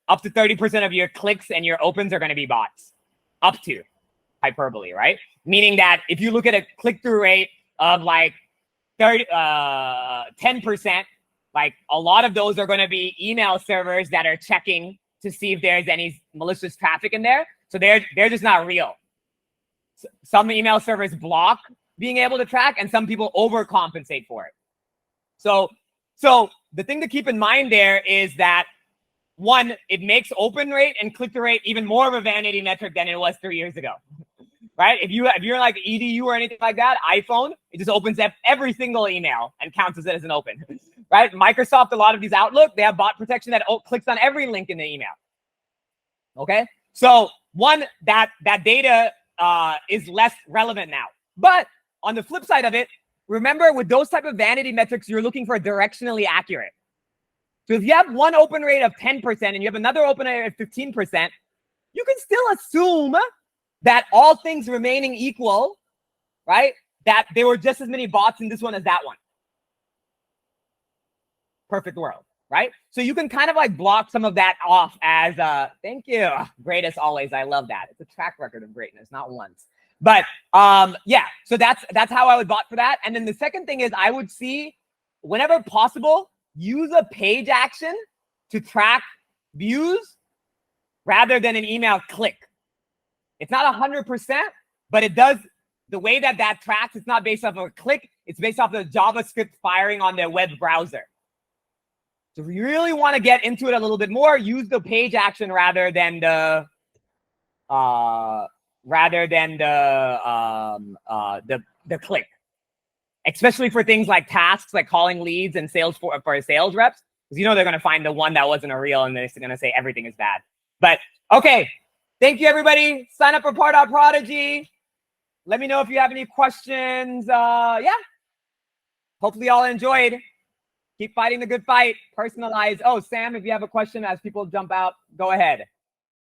up to 30% of your clicks and your opens are going to be bots. Up to, hyperbole, right? Meaning that if you look at a click-through rate of like 10%, like a lot of those are going to be email servers that are checking to see if there's any malicious traffic in there. So they're just not real. Some email servers block being able to track, and some people overcompensate for it. So the thing to keep in mind there is that, one, it makes open rate and click-through rate even more of a vanity metric than it was 3 years ago, right? If you're like EDU or anything like that, iPhone, it just opens up every single email and counts it as an open, right? Microsoft, a lot of these Outlook, they have bot protection that clicks on every link in the email. Okay, so one, that data is less relevant now. But on the flip side of it, remember, with those type of vanity metrics, you're looking for directionally accurate. So if you have one open rate of 10% and you have another open rate of 15%, you can still assume that all things remaining equal, right, that there were just as many bots in this one as that one. Perfect world, right? So you can kind of like block some of that off as thank you, great as always. I love that. It's a track record of greatness, not once. But yeah, so that's how I would bot for that. And then the second thing is, I would see, whenever possible, use a page action to track views rather than an email click. It's not 100%, but it does. The way that tracks, it's not based off of a click. It's based off of the JavaScript firing on the web browser. So if you really want to get into it a little bit more, use the page action rather than the click. Especially for things like tasks, like calling leads and sales for sales reps, because you know they're going to find the one that wasn't a real, and they're going to say everything is bad. But okay, thank you, everybody. Sign up for Pardot Prodigy. Let me know if you have any questions. Yeah, hopefully y'all enjoyed. Keep fighting the good fight. Personalized. Oh, Sam, if you have a question as people jump out, go ahead.